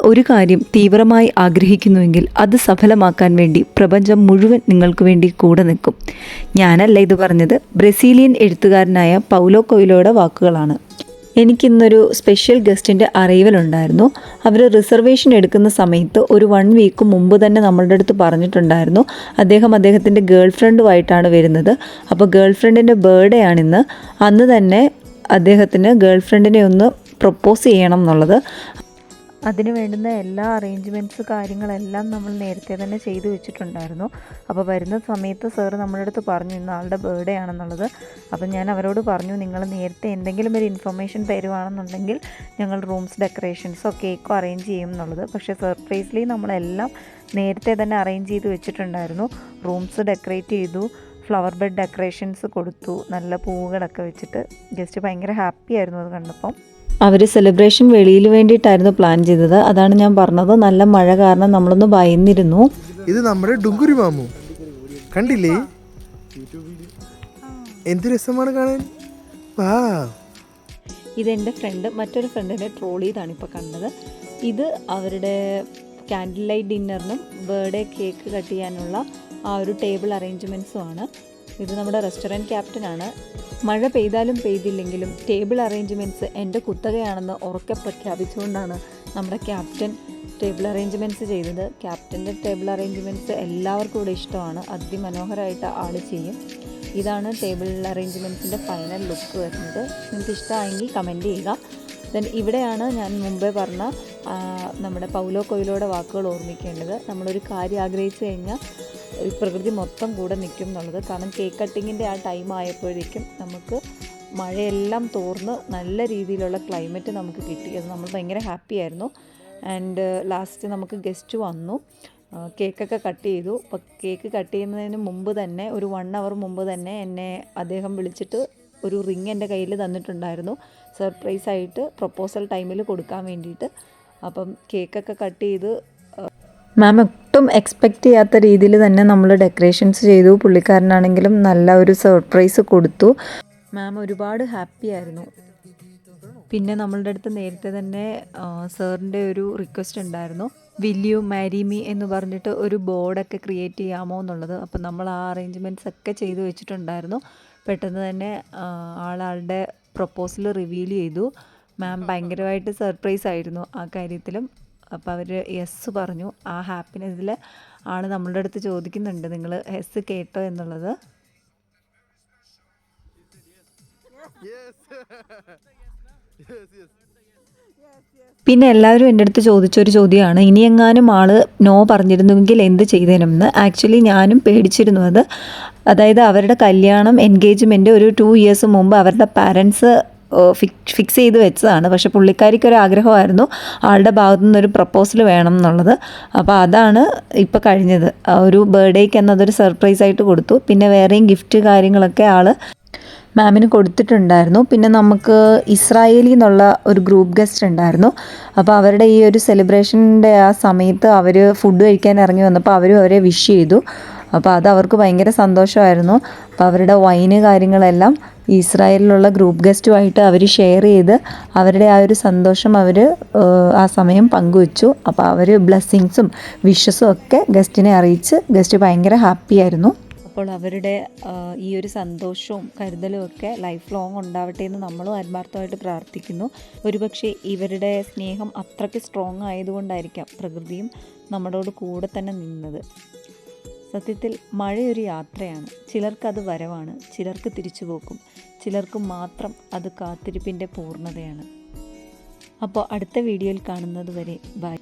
ഒരു കാര്യം തീവ്രമായി ആഗ്രഹിക്കുന്നുവെങ്കിൽ അത് സഫലമാക്കാൻ വേണ്ടി പ്രപഞ്ചം മുഴുവൻ നിങ്ങൾക്ക് വേണ്ടി കൂടെ നിൽക്കും. ഞാനല്ല ഇത് പറഞ്ഞത്, ബ്രസീലിയൻ എഴുത്തുകാരനായ പൗലോ കൊയ്ലോയുടെ വാക്കുകളാണ്. എനിക്കിന്നൊരു സ്പെഷ്യൽ ഗസ്റ്റിൻ്റെ അറൈവലുണ്ടായിരുന്നു. അവർ റിസർവേഷൻ എടുക്കുന്ന സമയത്ത് ഒരു 1 വീക്ക് മുമ്പ് തന്നെ നമ്മളുടെ അടുത്ത് പറഞ്ഞിട്ടുണ്ടായിരുന്നു അദ്ദേഹത്തിൻ്റെ ഗേൾ ഫ്രണ്ടുമായിട്ടാണ് വരുന്നത്. അപ്പോൾ ഗേൾ ഫ്രണ്ടിൻ്റെ ബർത്ത്ഡേ ആണിന്ന്. അന്ന് തന്നെ അദ്ദേഹത്തിന് ഗേൾ ഫ്രണ്ടിനെ ഒന്ന് പ്രപ്പോസ് ചെയ്യണം എന്നുള്ളത്. അതിന് വേണ്ടുന്ന എല്ലാ അറേഞ്ച്മെൻറ്റ്സ് കാര്യങ്ങളെല്ലാം നമ്മൾ നേരത്തെ തന്നെ ചെയ്തു വെച്ചിട്ടുണ്ടായിരുന്നു. അപ്പോൾ വരുന്ന സമയത്ത് സാറ് നമ്മുടെ അടുത്ത് പറഞ്ഞു ഇന്ന് ആളുടെ ബർത്ത്ഡേ ആണെന്നുള്ളത്. അപ്പം ഞാൻ അവരോട് പറഞ്ഞു, നിങ്ങൾ നേരത്തെ എന്തെങ്കിലും ഒരു ഇൻഫർമേഷൻ തരുവാണെന്നുണ്ടെങ്കിൽ ഞങ്ങൾ റൂംസ് ഡെക്കറേഷൻസോ കേക്കോ അറേഞ്ച് ചെയ്യും എന്നുള്ളത്. പക്ഷേ സർപ്രൈസ്ലി നമ്മളെല്ലാം നേരത്തെ തന്നെ അറേഞ്ച് ചെയ്ത് വെച്ചിട്ടുണ്ടായിരുന്നു. റൂംസ് ഡെക്കറേറ്റ് ചെയ്തു, ഫ്ലവർ ബെഡ് ഡെക്കറേഷൻസ് കൊടുത്തു, നല്ല പൂവുകളൊക്കെ വെച്ചിട്ട്. ഗസ്റ്റ് ഭയങ്കര ഹാപ്പി ആയിരുന്നു അത് കണ്ടപ്പം. അവർ സെലിബ്രേഷൻ വെളിയിൽ വേണ്ടിയിട്ടായിരുന്നു പ്ലാൻ ചെയ്തത്. അതാണ് ഞാൻ പറഞ്ഞത്, നല്ല മഴ കാരണം നമ്മളൊന്ന് ഭയന്നിരുന്നു. ഇത് നമ്മുടെ ഡുങ്കുരി മാമു കണ്ടില്ലേ, എന്ത് രസമാണ് കാണാൻ. ഇതെൻ്റെ ഫ്രണ്ട് മറ്റൊരു ഫ്രണ്ടിനെ ട്രോൾ ചെയ്താണ് ഇപ്പോൾ കണ്ടത്. ഇത് അവരുടെ ക്യാൻഡിൽ ലൈറ്റ് ഡിന്നറിനും ബർത്ത്ഡേ കേക്ക് കട്ട് ചെയ്യാനുള്ള ആ ഒരു ടേബിൾ അറേഞ്ച്മെൻറ്റ്സും ആണ്. ഇത് നമ്മുടെ റെസ്റ്റോറൻറ്റ് ക്യാപ്റ്റനാണ്. മഴ പെയ്താലും പെയ്തില്ലെങ്കിലും ടേബിൾ അറേഞ്ച്മെൻറ്റ്സ് എൻ്റെ കുത്തകയാണെന്ന് ഉറക്കെ പ്രഖ്യാപിച്ചുകൊണ്ടാണ് നമ്മുടെ ക്യാപ്റ്റൻ ടേബിൾ അറേഞ്ച്മെൻറ്റ്സ് ചെയ്തത്. ക്യാപ്റ്റൻ്റെ ടേബിൾ അറേഞ്ച്മെൻറ്റ്സ് എല്ലാവർക്കും ഇവിടെ ഇഷ്ടമാണ്. അതിമനോഹരമായിട്ട് ആൾ ചെയ്യും. ഇതാണ് ടേബിൾ അറേഞ്ച്മെൻറ്റ്സിൻ്റെ ഫൈനൽ ലുക്ക് വരുന്നത്. നിങ്ങൾക്ക് ഇഷ്ടമായെങ്കിൽ കമൻറ്റ് ചെയ്യുക. ദെൻ ഇവിടെയാണ് ഞാൻ മുമ്പേ പറഞ്ഞ നമ്മുടെ പൗലോ കൊയ്ലോയുടെ വാക്കുകൾ ഓർമ്മിക്കേണ്ടത്. നമ്മളൊരു കാര്യം ആഗ്രഹിച്ചു കഴിഞ്ഞാൽ ഈ പ്രകൃതി മൊത്തം കൂടെ നിൽക്കും എന്നുള്ളത്. കാരണം കേക്ക് കട്ടിങ്ങിൻ്റെ ആ ടൈം ആയപ്പോഴേക്കും നമുക്ക് മഴയെല്ലാം തോർന്ന് നല്ല രീതിയിലുള്ള ക്ലൈമറ്റ് നമുക്ക് കിട്ടി. അത് നമ്മൾ ഭയങ്കര ഹാപ്പി ആയിരുന്നു. ആൻഡ് ലാസ്റ്റ് നമുക്ക് ഗസ്റ്റ് വന്നു, കേക്കൊക്കെ കട്ട് ചെയ്തു. അപ്പോൾ കേക്ക് കട്ട് ചെയ്യുന്നതിന് മുമ്പ് തന്നെ ഒരു 1 hour മുമ്പ് തന്നെ എന്നെ അദ്ദേഹം വിളിച്ചിട്ട് ഒരു റിങ് എൻ്റെ കയ്യിൽ തന്നിട്ടുണ്ടായിരുന്നു, സർപ്രൈസായിട്ട് പ്രപ്പോസൽ ടൈമിൽ കൊടുക്കാൻ വേണ്ടിയിട്ട്. അപ്പം കേക്കൊക്കെ കട്ട് ചെയ്ത് മാം ഒട്ടും എക്സ്പെക്റ്റ് ചെയ്യാത്ത രീതിയിൽ തന്നെ നമ്മൾ ഡെക്കറേഷൻസ് ചെയ്തു. പുള്ളിക്കാരനാണെങ്കിലും നല്ല ഒരു സർപ്രൈസ് കൊടുത്തു. മാം ഒരുപാട് ഹാപ്പി ആയിരുന്നു. പിന്നെ നമ്മളുടെ അടുത്ത് നേരത്തെ തന്നെ സാറിൻ്റെ ഒരു റിക്വസ്റ്റ് ഉണ്ടായിരുന്നു, വിൽ യു മാരി മീ എന്ന് പറഞ്ഞിട്ട് ഒരു ബോർഡൊക്കെ ക്രിയേറ്റ് ചെയ്യാമോ എന്നുള്ളത്. അപ്പം നമ്മൾ ആ അറേഞ്ച്മെൻറ്റ്സ് ഒക്കെ ചെയ്ത് വെച്ചിട്ടുണ്ടായിരുന്നു. പെട്ടെന്ന് തന്നെ ആളുടെ പ്രപ്പോസൽ റിവീൽ ചെയ്തു. മാം ഭയങ്കരമായിട്ട് സർപ്രൈസ് ആയിരുന്നു ആ കാര്യത്തിലും. അപ്പോൾ അവർ യെസ് പറഞ്ഞു. ആ ഹാപ്പിനെസ്സിൽ ആൾ നമ്മളുടെ അടുത്ത് ചോദിക്കുന്നുണ്ട്, നിങ്ങൾ യെസ് കേട്ടോ എന്നുള്ളത്. പിന്നെ എല്ലാവരും എൻ്റെ അടുത്ത് ചോദിച്ചൊരു ചോദ്യമാണ്, ഇനിയെങ്ങാനും ആൾ നോ പറഞ്ഞിരുന്നുവെങ്കിൽ എന്ത് ചെയ്തേനെന്ന്. ആക്ച്വലി ഞാനും പേടിച്ചിരുന്നു അത്. അതായത് അവരുടെ കല്യാണം എൻഗേജ്മെൻറ്റ് ഒരു 2 years മുമ്പ് അവരുടെ പാരൻസ് ഫിക്സ് ചെയ്ത് വെച്ചതാണ്. പക്ഷേ പുള്ളിക്കാരിക്കൊരു ആഗ്രഹമായിരുന്നു ആളുടെ ഭാഗത്തു നിന്നൊരു പ്രപ്പോസൽ വേണം എന്നുള്ളത്. അപ്പോൾ അതാണ് ഇപ്പോൾ കഴിഞ്ഞത്. ഒരു ബർത്ത്ഡേക്ക് എന്നതൊരു സർപ്രൈസായിട്ട് കൊടുത്തു. പിന്നെ വേറെയും ഗിഫ്റ്റ് കാര്യങ്ങളൊക്കെ ആൾ മാമിന് കൊടുത്തിട്ടുണ്ടായിരുന്നു. പിന്നെ നമുക്ക് ഇസ്രായേലിൽ നിന്നുള്ള ഒരു ഗ്രൂപ്പ് ഗസ്റ്റ് ഉണ്ടായിരുന്നു. അപ്പോൾ അവരുടെ ഈ ഒരു സെലിബ്രേഷൻ്റെ ആ സമയത്ത് അവർ ഫുഡ് കഴിക്കാൻ ഇറങ്ങി വന്നപ്പോൾ അവരെ വിഷ് ചെയ്തു. അപ്പോൾ അത് അവർക്ക് ഭയങ്കര സന്തോഷമായിരുന്നു. അപ്പോൾ അവരുടെ വൈന് കാര്യങ്ങളെല്ലാം ഇസ്രായേലിലുള്ള ഗ്രൂപ്പ് ഗസ്റ്റുമായിട്ട് അവർ ഷെയർ ചെയ്ത് അവരുടെ ആ ഒരു സന്തോഷം അവർ ആ സമയം പങ്കുവച്ചു. അപ്പോൾ അവർ ബ്ലെസ്സിങ്സും വിഷസും ഒക്കെ ഗസ്റ്റിനെ അറിയിച്ച് ഗസ്റ്റ് ഭയങ്കര ഹാപ്പിയായിരുന്നു. അപ്പോൾ അവരുടെ ഈ ഒരു സന്തോഷവും കരുതലും ഒക്കെ ലൈഫ് ലോങ് ഉണ്ടാവട്ടെ എന്ന് നമ്മളും ആത്മാർത്ഥമായിട്ട് പ്രാർത്ഥിക്കുന്നു. ഒരുപക്ഷെ ഇവരുടെ സ്നേഹം അത്രയ്ക്ക് സ്ട്രോങ് ആയതുകൊണ്ടായിരിക്കാം പ്രകൃതിയും നമ്മളോട് കൂടെ തന്നെ നിന്നത്. സത്യത്തിൽ മഴയൊരു യാത്രയാണ്. ചിലർക്കത് വരവാണ്, ചിലർക്ക് തിരിച്ചുപോക്കും, ചിലർക്ക് മാത്രം അത് കാത്തിരിപ്പിൻ്റെ പൂർണ്ണതയാണ്. അപ്പോൾ അടുത്ത വീഡിയോയിൽ കാണുന്നത് വരെ ബൈ.